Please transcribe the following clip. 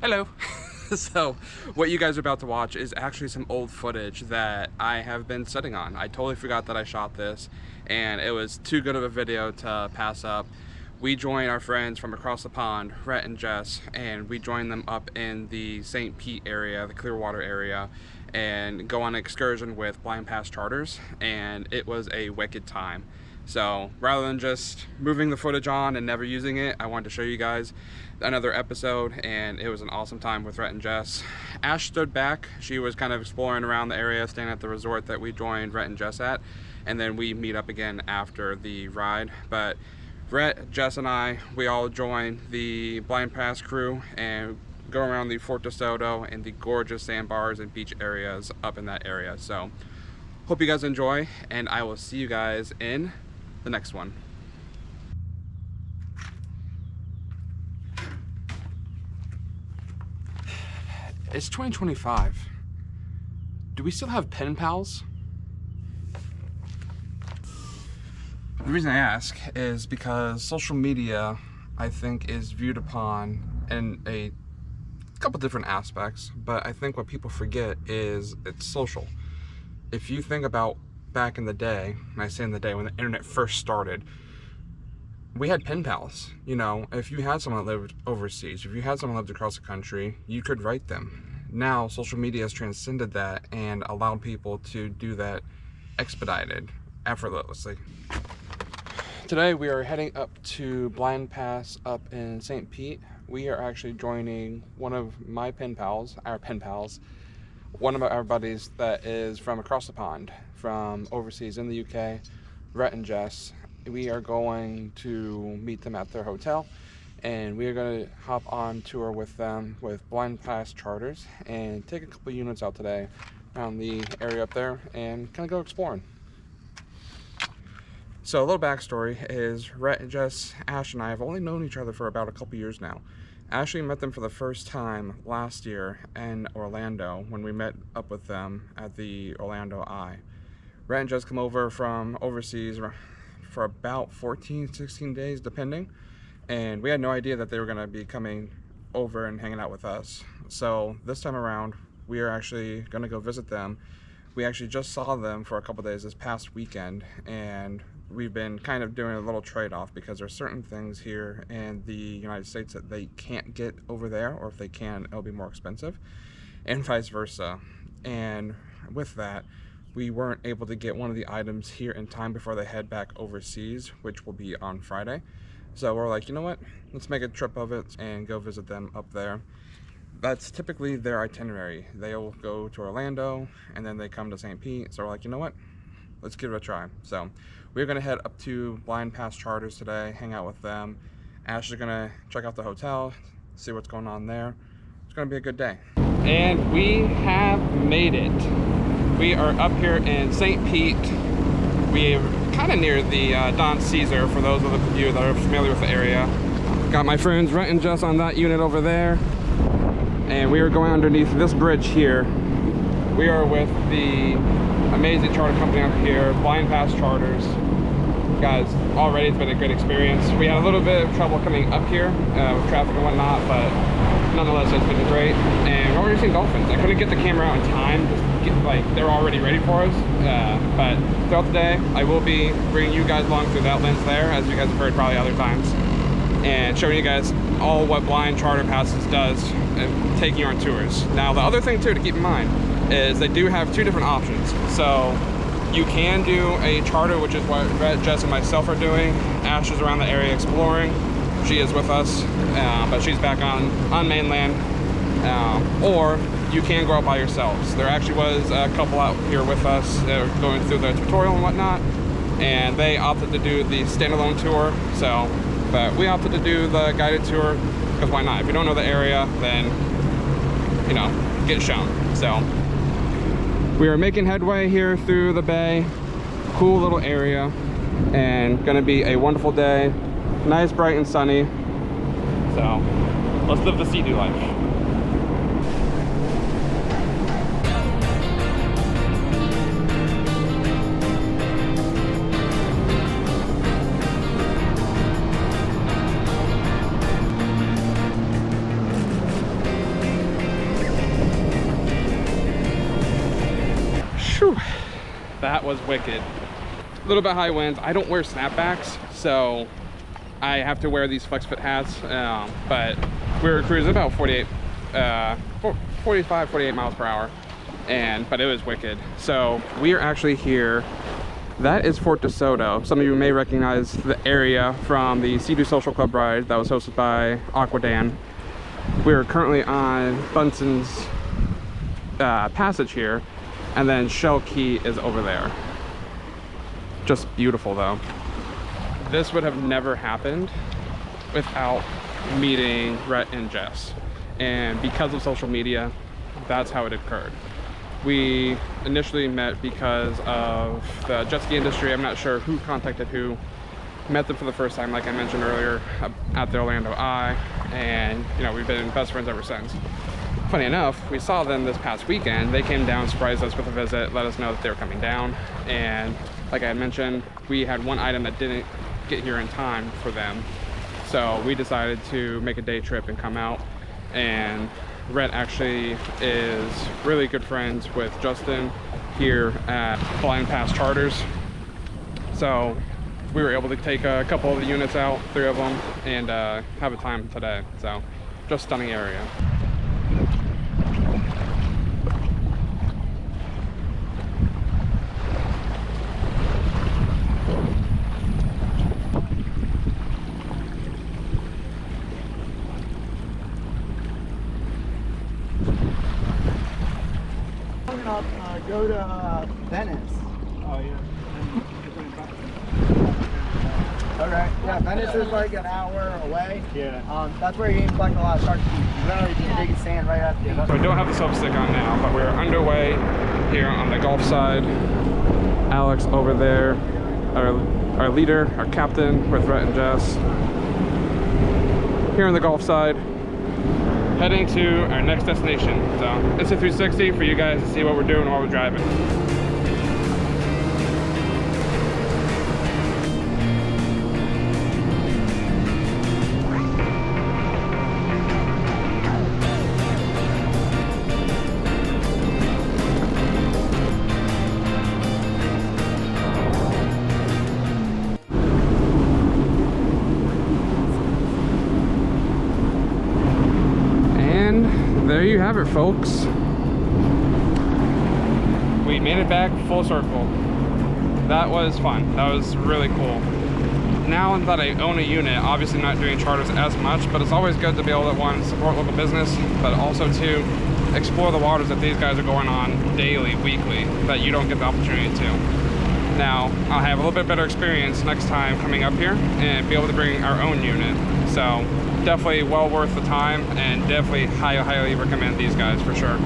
Hello. So what you guys are about to watch is actually some old footage that I have been sitting on. I totally forgot that I shot this, and it was too good of a video to pass up. We joined our friends from across the pond, Rhett and Jess, and we joined them up in the St. Pete area, the Clearwater area, and go on an excursion with Blindpass Charters, and it was a wicked time. So rather than just moving the footage on and never using it, I wanted to show you guys another episode, and it was an awesome time with Rhett and Jess. Ash stood back. She was kind of exploring around the area, staying at the resort that we joined Rhett and Jess at, and then we meet up again after the ride. But Rhett, Jess, and I, we all joined the Blindpass crew and go around the Fort de Soto and the gorgeous sandbars and beach areas up in that area. So hope you guys enjoy, and I will see you guys in the next one. It's 2025. Do we still have pen pals? The reason I ask is because social media, I think, is viewed upon in a couple different aspects, but I think what people forget is it's social. If you think about back in the day, and I say in the day when the internet first started, we had pen pals. You know, if you had someone that lived overseas, if you had someone that lived across the country, you could write them. Now, social media has transcended that and allowed people to do that expedited, effortlessly. Today we are heading up to Blindpass up in St. Pete. We are actually joining one of my our pen pals, one of our buddies that is from across the pond, from overseas in the UK, Rhett and Jess. We are going to meet them at their hotel, and we are going to hop on tour with them with Blindpass Charters and take a couple units out today around the area up there and kind of go exploring. So a little backstory is Rhett and Jess, Ash, and I have only known each other for about a couple years now. Ashley met them for the first time last year in Orlando when we met up with them at the Orlando Eye. Rhett and Jess come over from overseas for about 14-16 days depending, and we had no idea that they were going to be coming over and hanging out with us. So this time around we are actually going to go visit them. We actually just saw them for a couple days this past weekend, and we've been kind of doing a little trade-off because there's certain things here in the United States that they can't get over there, or if they can, it'll be more expensive, and vice versa. And with that, we weren't able to get one of the items here in time before they head back overseas, which will be on Friday. So we're like, you know what, let's make a trip of it and go visit them up there. That's typically their itinerary. They'll go to Orlando and then they come to St. Pete. So we're like, you know what, let's give it a try. So we're gonna head up to Blindpass Charters today, hang out with them. Ash is gonna check out the hotel, see what's going on there. It's gonna be a good day. And we have made it. We are up here in St. Pete. We're kind of near the Don Caesar, for those of you that are familiar with the area. Got my friends Rhett and Jess on that unit over there. And we are going underneath this bridge here. We are with the amazing charter company up here, Blindpass Charters. Guys, already it's been a great experience. We had a little bit of trouble coming up here with traffic and whatnot, but nonetheless it's been great. And we're already seeing dolphins. I couldn't get the camera out in time, they're already ready for us. But throughout the day, I will be bringing you guys along through that lens there, as you guys have heard probably other times, and showing you guys all what Blind Charter Passes does and taking you on tours. Now, the other thing too to keep in mind is they do have two different options. So you can do a charter, which is what Rhett, Jess, and myself are doing. Ash is around the area exploring. She is with us, but she's back on mainland. Or you can go out by yourselves. There actually was a couple out here with us going through the tutorial and whatnot, and they opted to do the standalone tour. So, but we opted to do the guided tour because why not? If you don't know the area, then, you know, get shown. So we are making headway here through the bay. Cool little area, and gonna be a wonderful day. Nice, bright, and sunny. So let's live the sea-doo life. that was wicked. A little bit high winds. I don't wear snapbacks, so I have to wear these flex fit hats, but we were cruising about 45, 48 miles per hour, but it was wicked. So we are actually here. That is Fort Soto. Some of you may recognize the area from the Sea-Doo Social Club ride that was hosted by Aquadan. We are currently on Bunson's passage here, and then Shell Key is over there. Just beautiful though. This would have never happened without meeting Rhett and Jess, and because of social media, that's how it occurred. We initially met because of the jet ski industry. I'm not sure who contacted who. Met them for the first time, like I mentioned earlier, at the Orlando Eye, and you know, we've been best friends ever since. Funny enough, we saw them this past weekend. They came down, surprised us with a visit, let us know that they were coming down, and like I had mentioned, we had one item that didn't get here in time for them, so we decided to make a day trip and come out. And Rhett actually is really good friends with Justin here at Blindpass Charters, so we were able to take a couple of the units out, 3 of them, and have a time today. So just stunning area. Go to Venice. Oh yeah. Okay. Yeah, Venice is like an hour away. Yeah. That's where you can collect a lot of shark teeth. You literally can dig sand right at the end. So I don't have the soap stick on now, but we're underway here on the Gulf side. Alex over there, our leader, our captain with Rhett and Jess. Here on the Gulf side, heading to our next destination. So it's a 360 for you guys to see what we're doing while we're driving. There you have it, folks. We made it back full circle. That was fun. That was really cool. Now that I own a unit, obviously not doing charters as much, but it's always good to be able to, one, support local business, but also two, explore the waters that these guys are going on daily, weekly, that you don't get the opportunity to. Now, I'll have a little bit better experience next time coming up here and be able to bring our own unit. So definitely well worth the time, and definitely highly recommend these guys for sure.